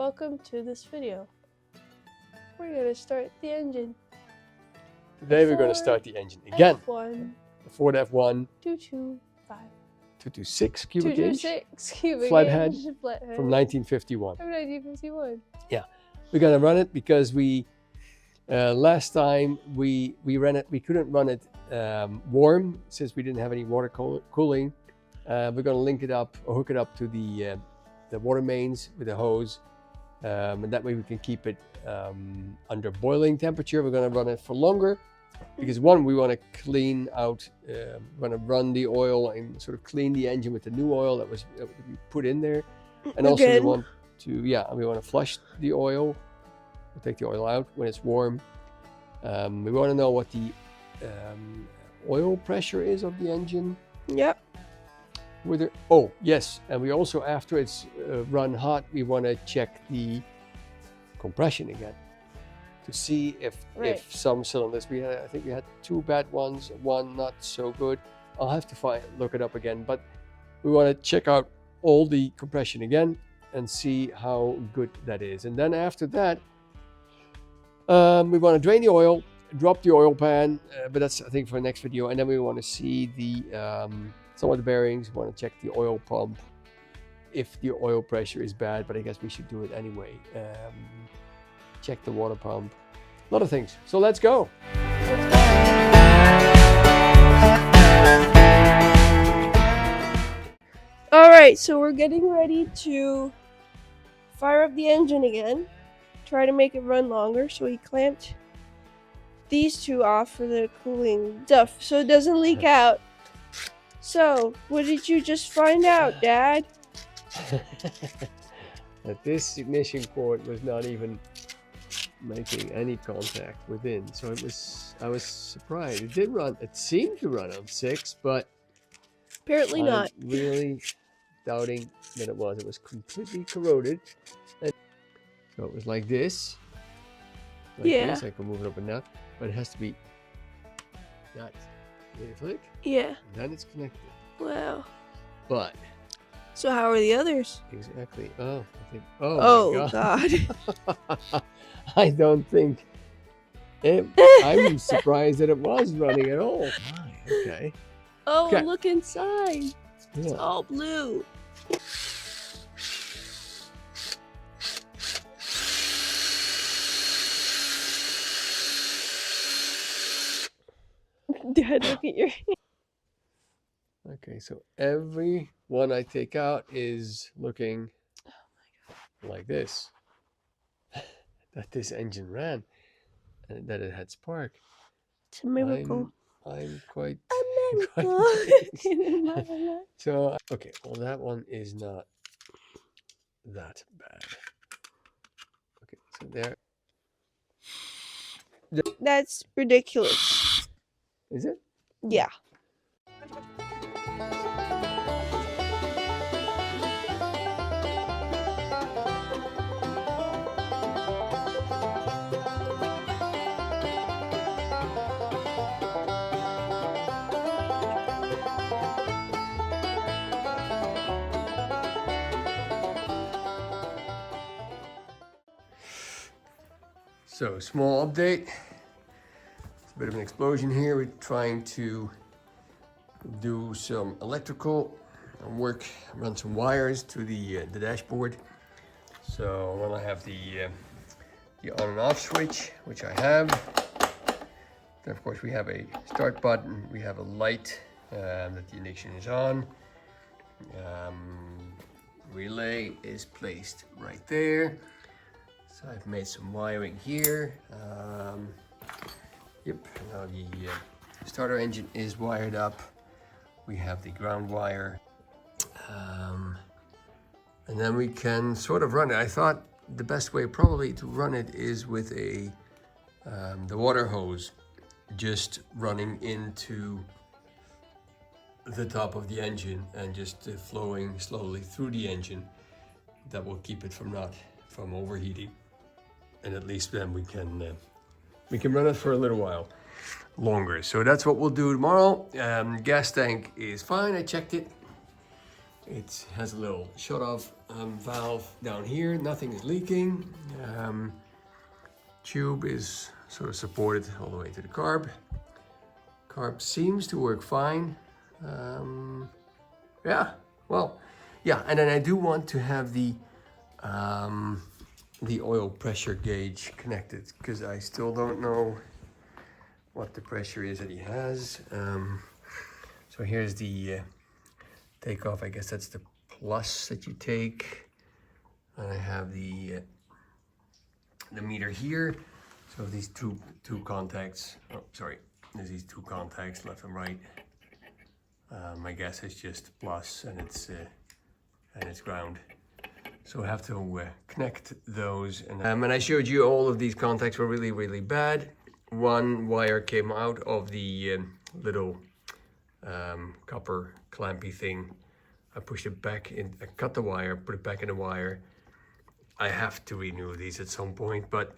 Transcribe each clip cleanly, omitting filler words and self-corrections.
Welcome to this video. We're going to start the engine. Today we're going to start the engine again. F1. The Ford F1 225. 226 cubic inch 226 cubic Flathead inch Flathead from 1951. From 1951. Yeah, we're going to run it because we last time we ran it. We couldn't run it warm since we didn't have any water cooling. We're going to link it up or hook it up to the water mains with a hose, and that way we can keep it under boiling temperature. We're going to run it for longer because one, we want to clean out, we're going to run the oil and sort of clean the engine with the new oil that we put in there, and also we want to flush the oil. We'll take the oil out when it's warm. We want to know what the oil pressure is of the engine. Yep. Oh yes, and we also, after it's run hot, we want to check the compression again to see if some cylinders, I think we had two bad ones, one not so good. I'll have to look it up again, but we want to check out all the compression again and see how good that is. And then after that, we want to drain the oil, drop the oil pan, but that's, I think, for the next video. And then we want to see some of the bearings. We want to check the oil pump if the oil pressure is bad, but I guess we should do it anyway. Check the water pump, a lot of things. So let's go. All right, so we're getting ready to fire up the engine again. Try to make it run longer. So we clamped these two off for the cooling stuff so it doesn't leak out. So, what did you just find out, Dad? That this ignition cord was not even making any contact within. So I was surprised. It did run, it seemed to run on 6, but apparently not. I'm really doubting that it was. It was completely corroded. And so it was like this. Like this. I can move it up and down, but it has to be that. Did it click? Yeah. And then it's connected. Wow. But. So how are the others? Exactly. Oh, I think. Oh, God. I don't think. I'm surprised that it was running at all. Okay. Oh, okay. Look inside. Yeah. It's all blue. Dad, look at your hand. Okay, so every one I take out is looking like this. That this engine ran and that it had spark. It's a miracle. I'm quite... A miracle. So, okay, well that one is not that bad. Okay, so there. That's ridiculous. Is it? Yeah. So, small update. It's a bit of an explosion here. We're trying to do some electrical work, run some wires to the dashboard. So when I have the on and off switch, which I have, then of course we have a start button, we have a light that the ignition is on. Relay is placed right there. So I've made some wiring here. Yep, now the starter engine is wired up. We have the ground wire. And then we can sort of run it. I thought the best way probably to run it is with the water hose just running into the top of the engine and just flowing slowly through the engine. That will keep it from overheating. And at least then we can run it for a little while longer. So that's what we'll do tomorrow. Gas tank is fine. I checked it. It has a little shut-off valve down here. Nothing is leaking. Tube is sort of supported all the way to the carb. Carb seems to work fine. Yeah, well, yeah, and then I do want to have the oil pressure gauge connected because I still don't know what the pressure is that he has. So here's the takeoff. I guess that's the plus that you take. And I have the meter here. So these two contacts. Oh, sorry. There's these two contacts, left and right. My guess is just plus, and it's ground. So I have to connect those. And I showed you all of these contacts were really, really bad. One wire came out of the little copper clampy thing. I pushed it back in, I cut the wire, put it back in the wire. I have to renew these at some point, but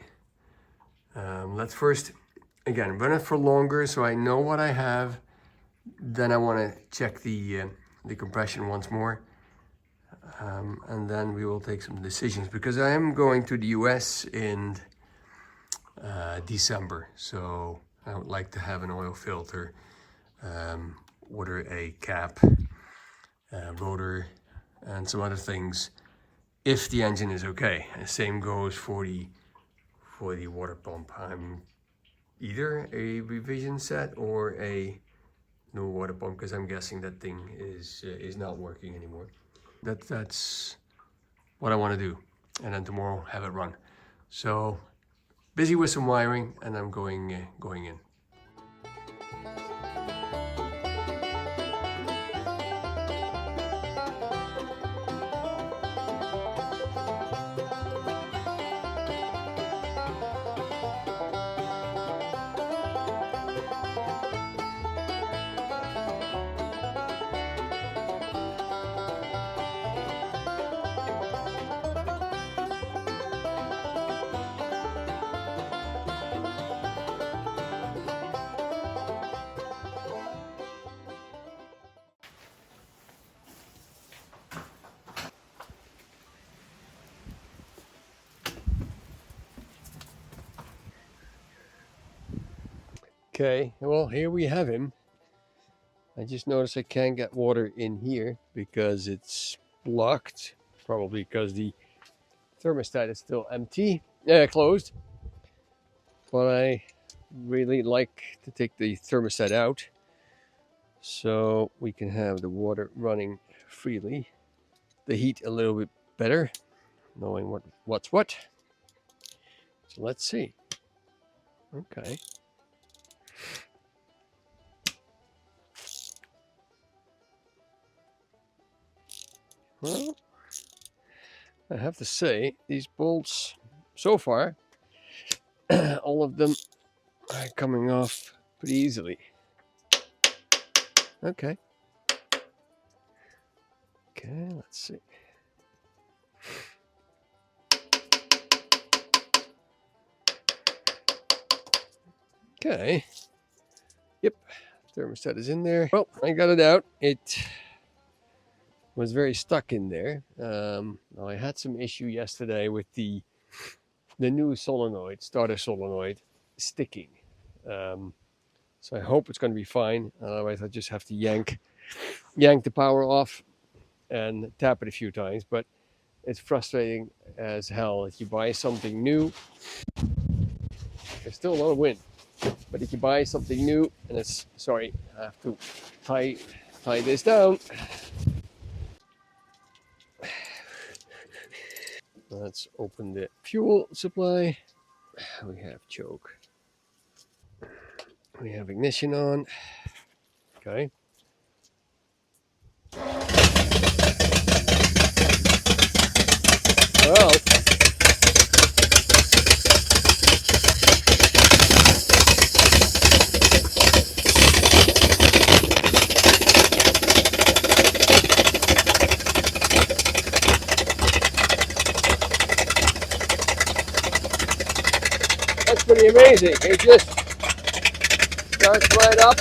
let's first, again, run it for longer so I know what I have. Then I want to check the compression once more. And then we will take some decisions because I am going to the US in December. So I would like to have an oil filter, order a cap, rotor, and some other things if the engine is okay. And the same goes for the water pump. I'm either a revision set or a new water pump because I'm guessing that thing is not working anymore. That's what I want to do, and then tomorrow have it run. So busy with some wiring, and I'm going in. Okay, well, here we have him. I just noticed I can't get water in here because it's blocked, probably because the thermostat is still empty, closed. But I really like to take the thermostat out so we can have the water running freely. The heat a little bit better, knowing what's what. So let's see. Okay. Well, I have to say, these bolts, so far, all of them are coming off pretty easily. Okay. Okay, let's see. Okay. Yep, thermostat is in there. Well, I got it out. It was very stuck in there. Now I had some issue yesterday with the new solenoid, starter solenoid, sticking. So I hope it's going to be fine. Otherwise, I just have to yank the power off and tap it a few times. But it's frustrating as hell. If you buy something new, there's still a lot of wind. But if you buy something new, and it's, sorry, I have to tie this down. Let's open the fuel supply. We have choke. We have ignition on. Okay. Well, that's pretty amazing. It just starts right up.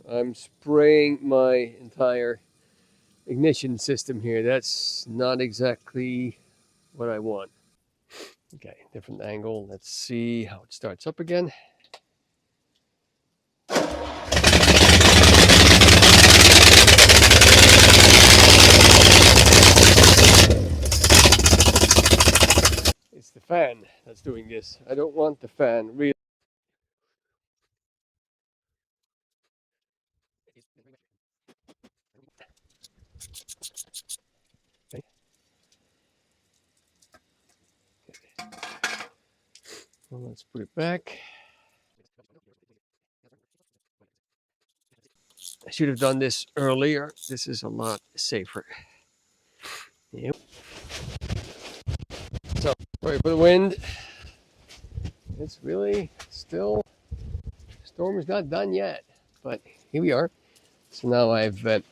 I'm spraying my entire ignition system here. That's not exactly what I want. Okay, different angle. Let's see how it starts up again. It's the fan that's doing this. I don't want the fan really. Okay. Well, let's put it back. I should have done this earlier. This is a lot safer. Yep. So, sorry for the wind. It's really still, storm is not done yet, but here we are. So now I've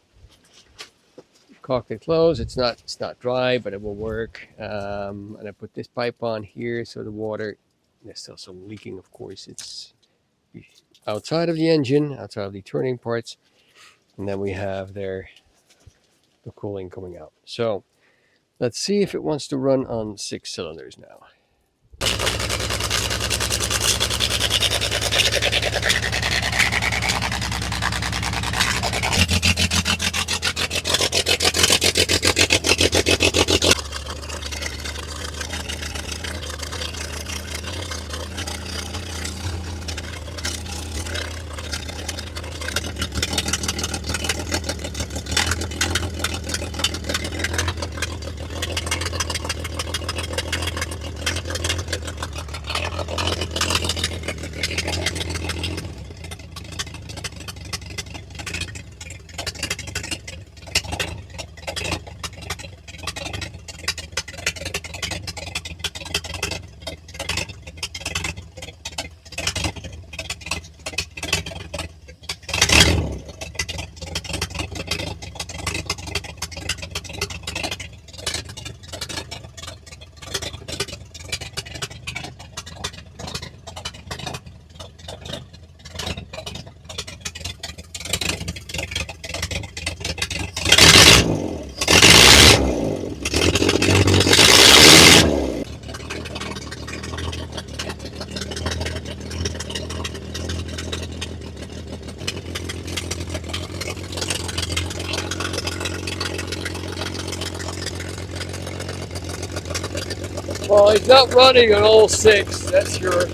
caulked it closed. It's not dry, but it will work. And I put this pipe on here so the water, there's still some leaking, of course. It's outside of the engine, outside of the turning parts, and then we have there the cooling coming out. So let's see if it wants to run on 6 cylinders now. Well, he's not running on all 6, that's sure.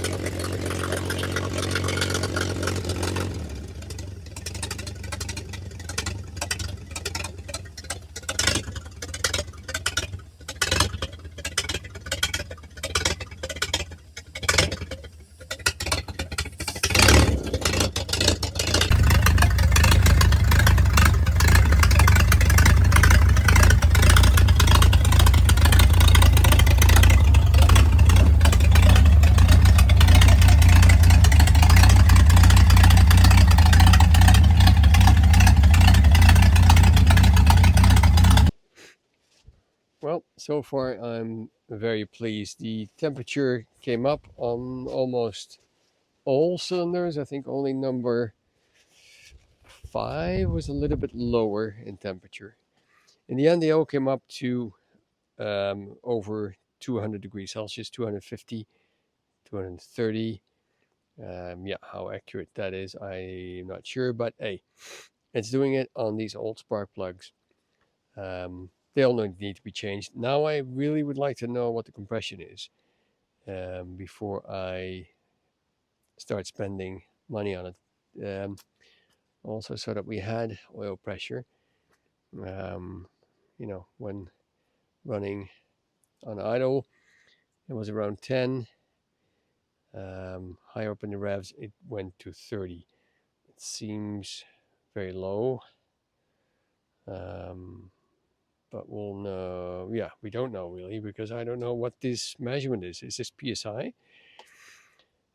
Well, so far I'm very pleased. The temperature came up on almost all cylinders. I think only number 5 was a little bit lower in temperature. In the end, they all came up to over 200 degrees Celsius, 250, 230. Yeah, how accurate that is, I'm not sure, but hey, it's doing it on these old spark plugs. They all need to be changed. Now I really would like to know what the compression is before I start spending money on it. Also, so that we had oil pressure, when running on idle, it was around 10. Higher up in the revs, it went to 30. It seems very low. But we'll know. Yeah, we don't know really because I don't know what this measurement is. Is this PSI?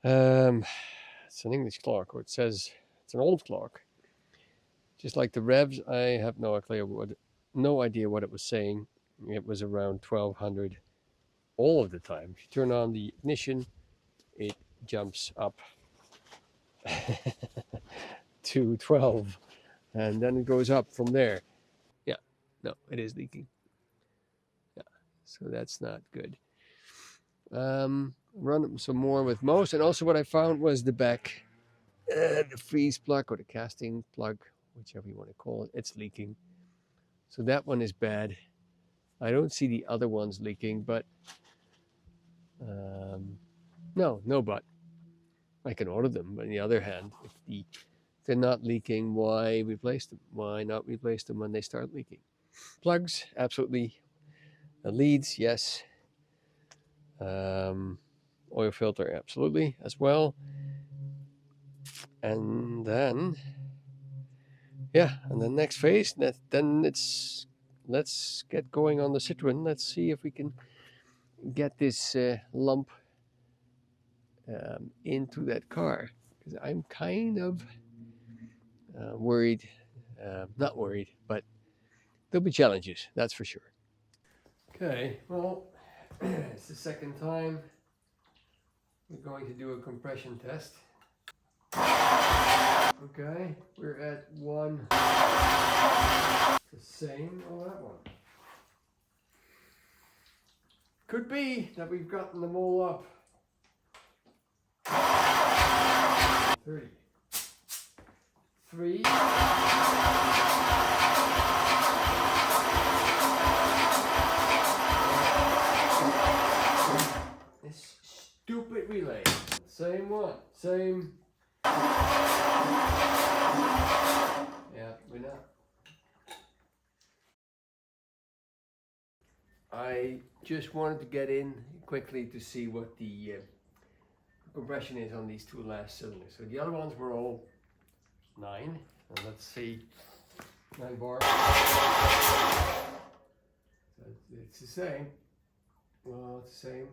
It's an English clock, or it says it's an old clock. Just like the revs, I have no idea what it was saying. It was around 1200 all of the time. If you turn on the ignition, it jumps up to 12, and then it goes up from there. Yeah, no, it is leaking. Yeah, so that's not good. Run some more with most, and also what I found was the back, the freeze plug or the casting plug, whichever you want to call it, it's leaking. So that one is bad. I don't see the other ones leaking, but no, but I can order them. But on the other hand, if they're not leaking, why replace them? Why not replace them when they start leaking? Plugs, absolutely. Leads, yes. Oil filter, absolutely, as well. And then, yeah, and the next phase, then it's let's get going on the Citroen. Let's see if we can get this lump into that car, because I'm kind of worried. Not worried, but there'll be challenges, that's for sure. Okay, well, it's the second time we're going to do a compression test. Okay, we're at one. The same on that one. Could be that we've gotten them all up. 33. This stupid relay. Same one. Same. Yeah, we're not. I just wanted to get in quickly to see what the compression is on these two last cylinders. So the other ones were all 9. And let's see. 9 bar. So it's the same. Well, it's the same.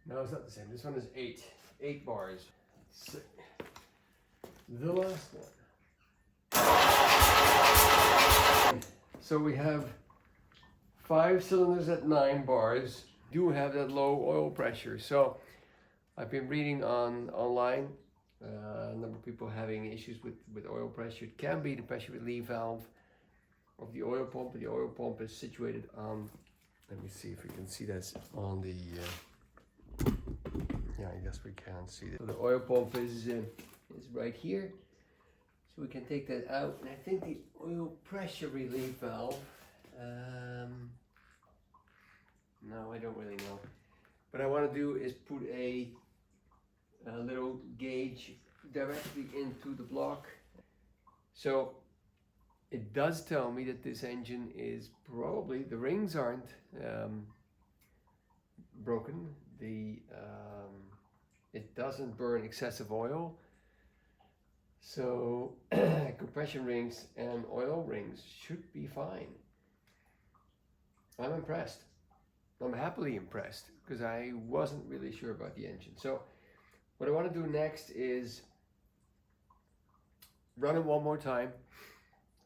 No, it's not the same. This one is 8. 8 bars. So, the last one. So we have 5 cylinders at 9 bars. Do have that low oil pressure. So I've been reading online. A number of people having issues with oil pressure. It can be the pressure relief valve of the oil pump. The oil pump is situated on. Let me see if we can see that on the. Yeah, I guess we can see that. So the oil pump is right here. So we can take that out, and I think the oil pressure relief valve. No, I don't really know. What I want to do is put a little gauge directly into the block. So it does tell me that this engine is probably, the rings aren't broken. It doesn't burn excessive oil. So compression rings and oil rings should be fine. I'm impressed. I'm happily impressed because I wasn't really sure about the engine. So what I want to do next is run it one more time,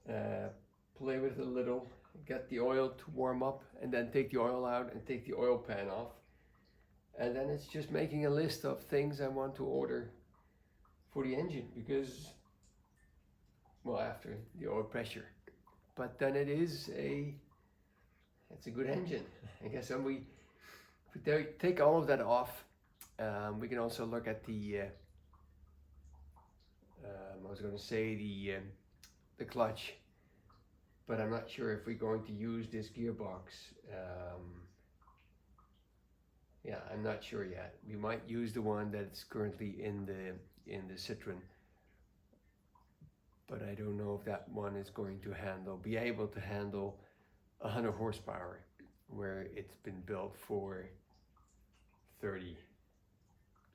play with it a little, get the oil to warm up, and then take the oil out and take the oil pan off. And then it's just making a list of things I want to order for the engine because, well, after the oil pressure. But then it's a good engine. I guess when if we take all of that off, we can also look at the, I was going to say the clutch, but I'm not sure if we're going to use this gearbox. Yeah, I'm not sure yet. We might use the one that's currently in the Citroen, but I don't know if that one is going to be able to handle 100 horsepower, where it's been built for 30,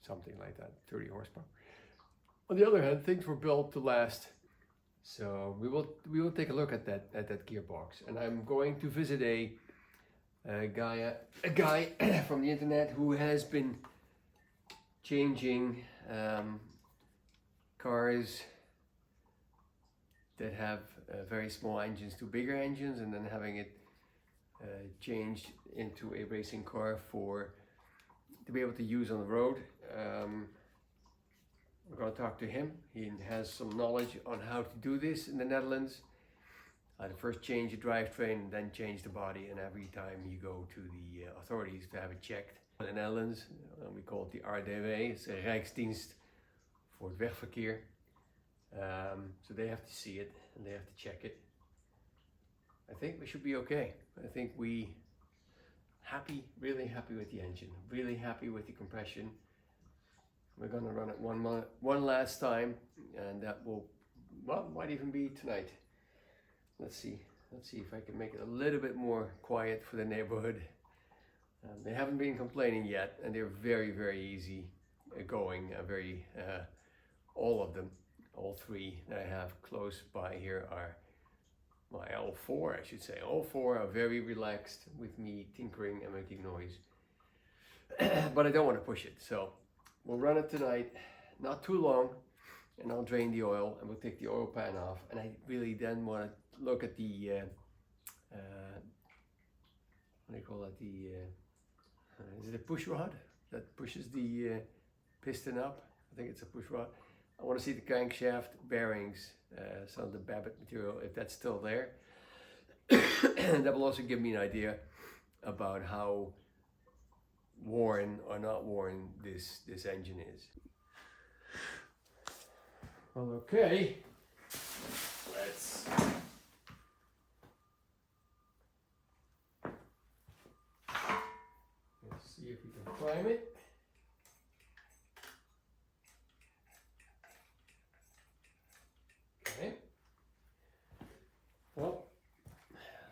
something like that, 30 horsepower. On the other hand, things were built to last, so we will take a look at that gearbox, and I'm going to visit a guy from the internet who has been changing cars that have very small engines to bigger engines, and then having it changed into a racing car to be able to use on the road. we're going to talk to him. He has some knowledge on how to do this in the Netherlands. How to first change the drivetrain, then change the body, and every time you go to the authorities to have it checked. In the Netherlands, we call it the RDW, it's a Rijksdienst voor het Wegverkeer. So they have to see it and they have to check it. I think we should be okay. I think we really happy with the engine, really happy with the compression. We're gonna run it one last time, and that will, well, might even be tonight. Let's see if I can make it a little bit more quiet for the neighborhood. They haven't been complaining yet, and they're very easy going. All of them, all three that I have close by here are, well, all four I should say. All four are very relaxed with me tinkering and making noise. But I don't want to push it, so we'll run it tonight, not too long, and I'll drain the oil and we'll take the oil pan off. And I really then want to look at the what do you call it, is it a push rod that pushes the piston up? I think it's a push rod. I want to see the crankshaft bearings, some of the Babbitt material, if that's still there. That will also give me an idea about how worn or not worn this engine is. Well, okay, let's see if we can prime it. Okay. Well,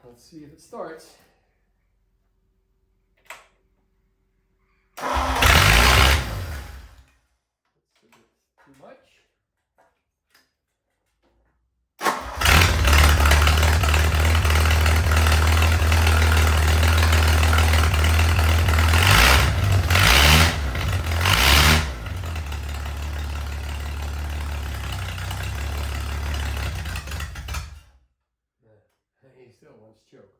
let's see if it starts. That's a bit too much. He still wants choke.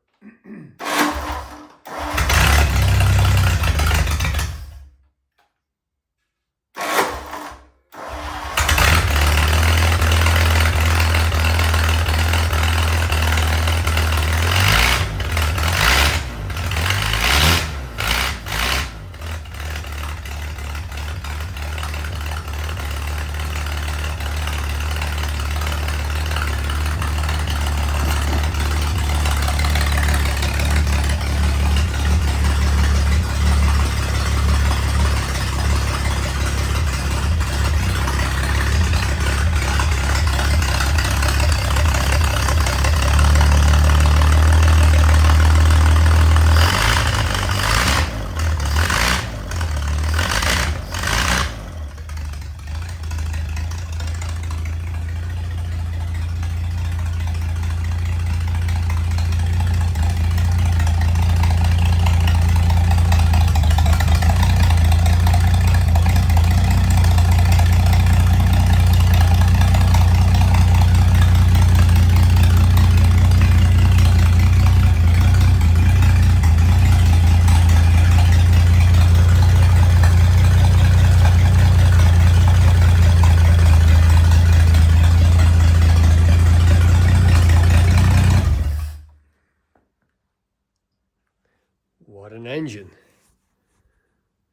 What an engine.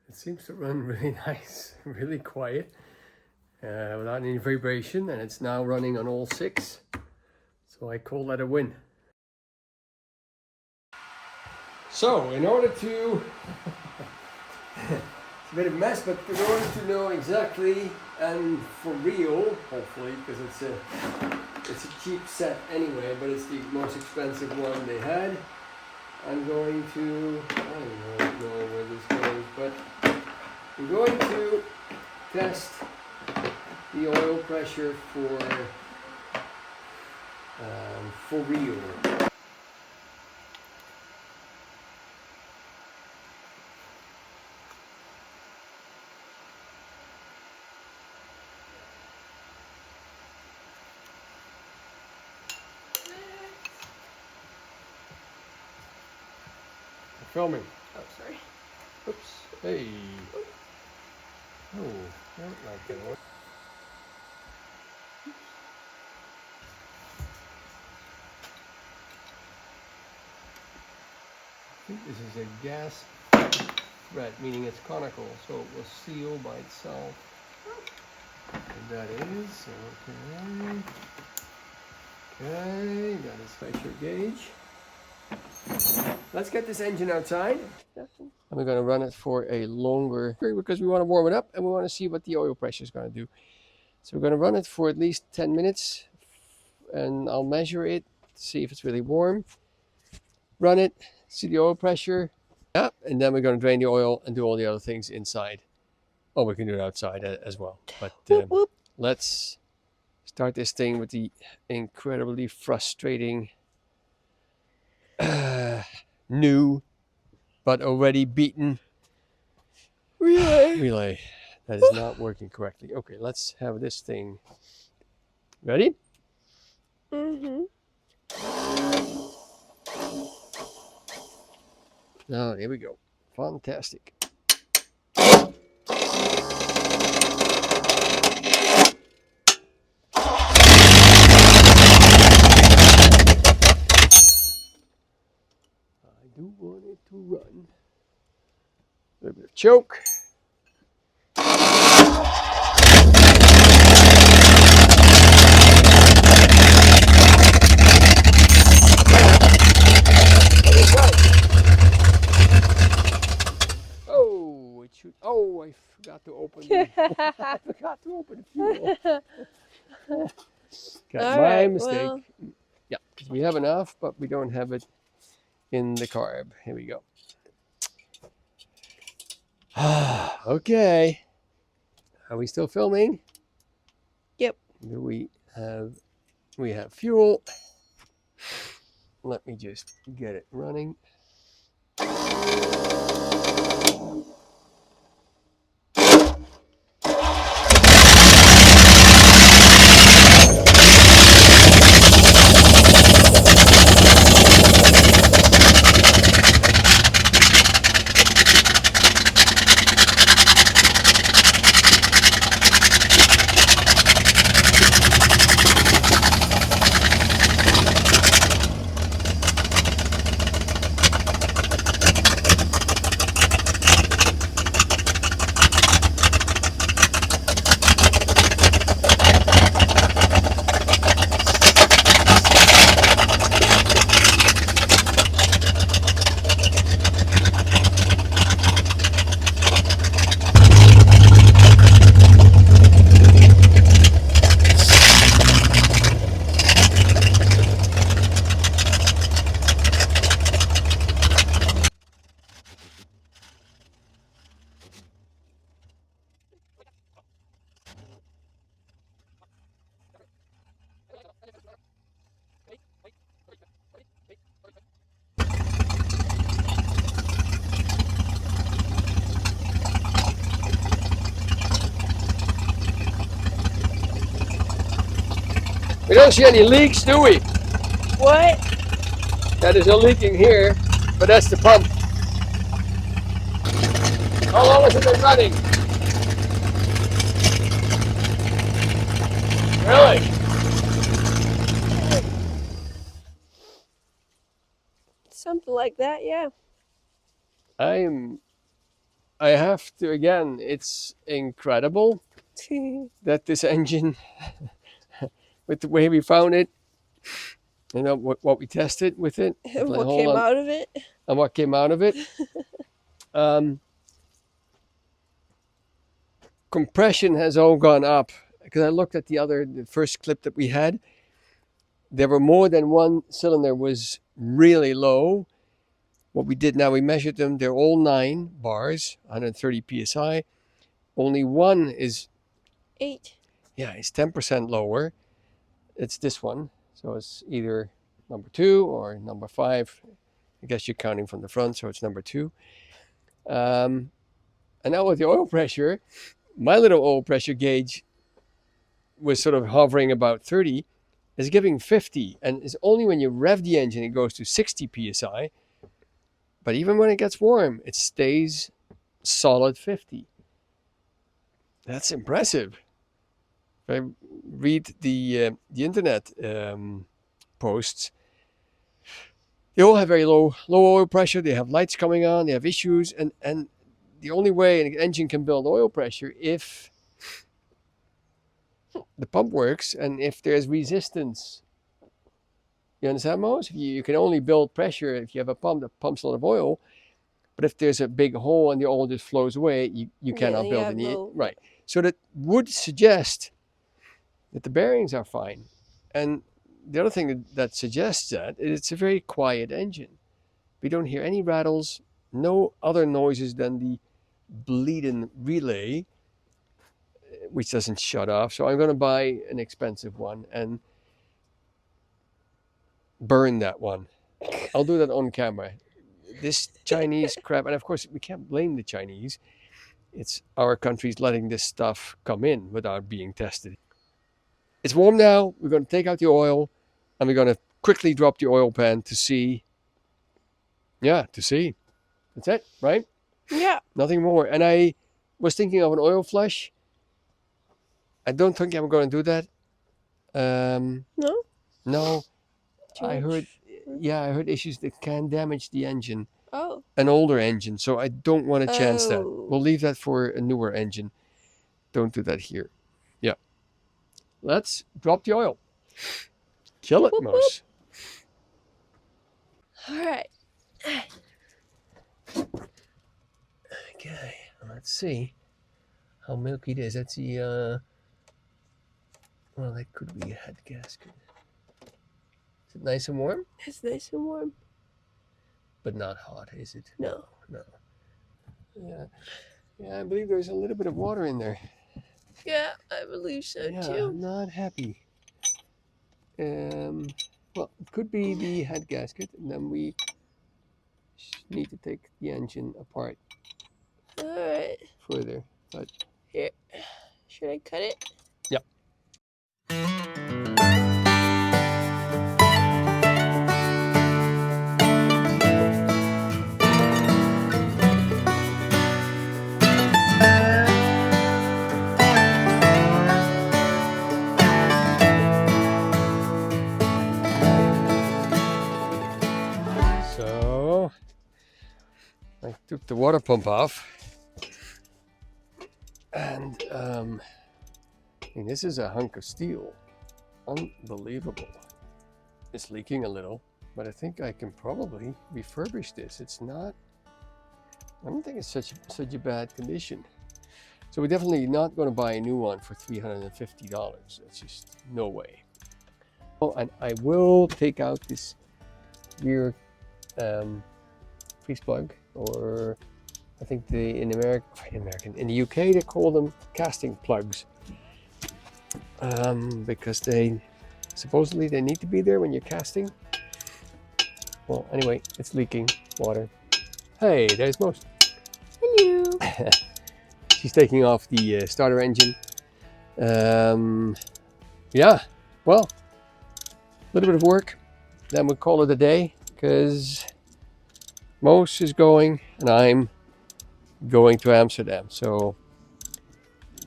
It seems to run really nice, really quiet, without any vibration, and it's now running on all six. So I call that a win. So in order to, it's a bit of a mess, but in order to know exactly and for real, hopefully, because it's a cheap set anyway, but it's the most expensive one they had. I'm going to, I don't know where this goes, but I'm going to test the oil pressure for real. Filming. Oh, sorry. Oops. Hey. Oh, I don't like that one. This is a gas thread, meaning it's conical, so it will seal by itself. And that is, okay, that is pressure gauge. Let's get this engine outside. And we're going to run it for a longer period because we want to warm it up and we want to see what the oil pressure is going to do. So we're going to run it for at least 10 minutes and I'll measure it to see if it's really warm. Run it, see the oil pressure. Yeah, and then we're going to drain the oil and do all the other things inside. Oh, we can do it outside as well. But let's start this thing with the incredibly frustrating new but already beaten relay that is not working correctly. Okay, let's have this thing ready. Now here we go. Fantastic. I do want it to run. A little bit of choke. Oh, it should. Oh, I forgot to open. I forgot to open the fuel. Got my mistake. Well. Yeah, because we have enough, but we don't have it in the carb. Here we go. Okay. Are we still filming? Yep. Do we have fuel? Let me just get it running. We don't see any leaks, do we? What? That is a leaking here, but that's the pump. How long has it been running? Really? Something like that, yeah. I have to, again, it's incredible that this engine, with the way we found it, you know, what we tested with it. And what came out of it. And what came out of it. Compression has all gone up. Because I looked at the first clip that we had. There were more than one cylinder was really low. What we did now, we measured them. They're all 9 bars, 130 psi. Only one is 8. Yeah, it's 10% lower. It's this one. So it's either number 2 or number 5. I guess you're counting from the front, so it's number 2. And now with the oil pressure, my little oil pressure gauge was sort of hovering about 30. It's giving 50. And it's only when you rev the engine, it goes to 60 psi. But even when it gets warm, it stays solid 50. That's impressive. If I read the internet posts, they all have very low oil pressure. They have lights coming on. They have issues, and the only way an engine can build oil pressure if the pump works and if there's resistance. You understand, Mose? You can only build pressure if you have a pump that pumps a lot of oil. But if there's a big hole and the oil just flows away, you cannot build any. Right. So that would suggest that the bearings are fine. And the other thing that suggests that it's a very quiet engine. We don't hear any rattles, no other noises than the bleeding relay, which doesn't shut off. So I'm going to buy an expensive one and burn that one. I'll do that on camera. This Chinese crap, and of course we can't blame the Chinese. It's our country's letting this stuff come in without being tested. It's warm now. We're going to take out the oil and we're going to quickly drop the oil pan to see. Yeah, to see. That's it, right? Yeah. Nothing more. And I was thinking of an oil flush. I don't think I'm going to do that. No? No. I heard issues that can damage the engine. Oh. An older engine, so I don't want to chance that. We'll leave that for a newer engine. Don't do that here. Yeah. Let's drop the oil. Kill it, Mose. All right. Okay, let's see how milky it is. Let's see. Well, that could be a head gasket. Is it nice and warm? It's nice and warm. But not hot, is it? No. No. Yeah, I believe there's a little bit of water in there. Yeah, I believe so too. I'm not happy. Well, it could be the head gasket, and then we need to take the engine apart. All right. Further, but here, should I cut it? Yep. So I took the water pump off. And this is a hunk of steel. Unbelievable. It's leaking a little, but I think I can probably refurbish this. It's not, I don't think it's such a bad condition. So we're definitely not going to buy a new one for $350. That's just no way. Oh, and I will take out this rear freeze plug, or I think in the UK they call them casting plugs, because they supposedly they need to be there when you're casting. Well, anyway, it's leaking water. Hey, there's Mose. Hello. She's taking off the starter engine. Yeah, well, a little bit of work, then we'll call it a day, because Mose is going and I'm going to Amsterdam. So,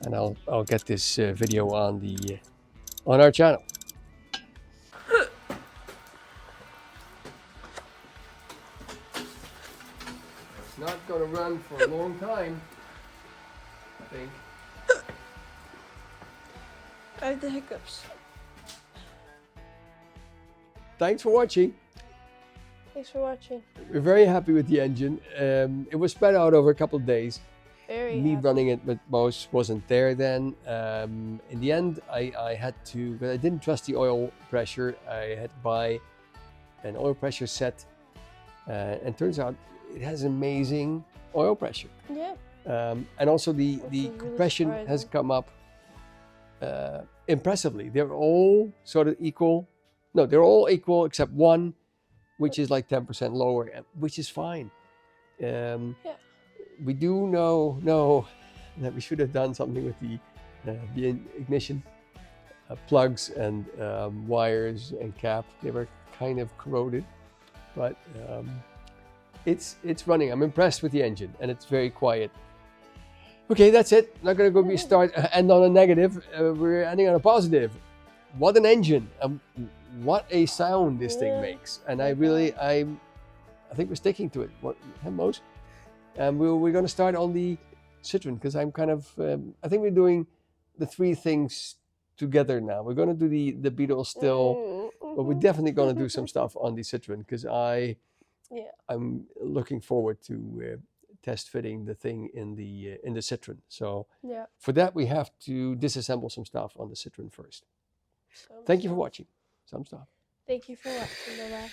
and I'll get this video on our channel. It's not going to run for a long time, I think. I have the hiccups. Thanks for watching. Thanks for watching. We're very happy with the engine. It was spread out over a couple of days. Me running it with Mose wasn't there then. In the end, I had to, but I didn't trust the oil pressure. I had to buy an oil pressure set, and turns out it has amazing oil pressure. Yeah. And also the compression really has come up impressively. They're all sort of equal. No, they're all equal except one, which is like 10% lower, which is fine. Yeah. We do know that we should have done something with the ignition plugs and wires and cap. They were kind of corroded, but it's running. I'm impressed with the engine, and it's very quiet. Okay, that's it. Not gonna go end on a negative. We're ending on a positive. What an engine! What a sound this thing makes, and I'm I think we're sticking to it. What, Mose? And we're going to start on the Citroen because I'm kind of. I think we're doing the three things together now. We're going to do the Beetle still, but we're definitely going to do some stuff on the Citroen because I'm looking forward to test fitting the thing in the Citroen. So for that we have to disassemble some stuff on the Citroen first. Thank you for watching. Some stuff. Thank you for watching. Bye-bye.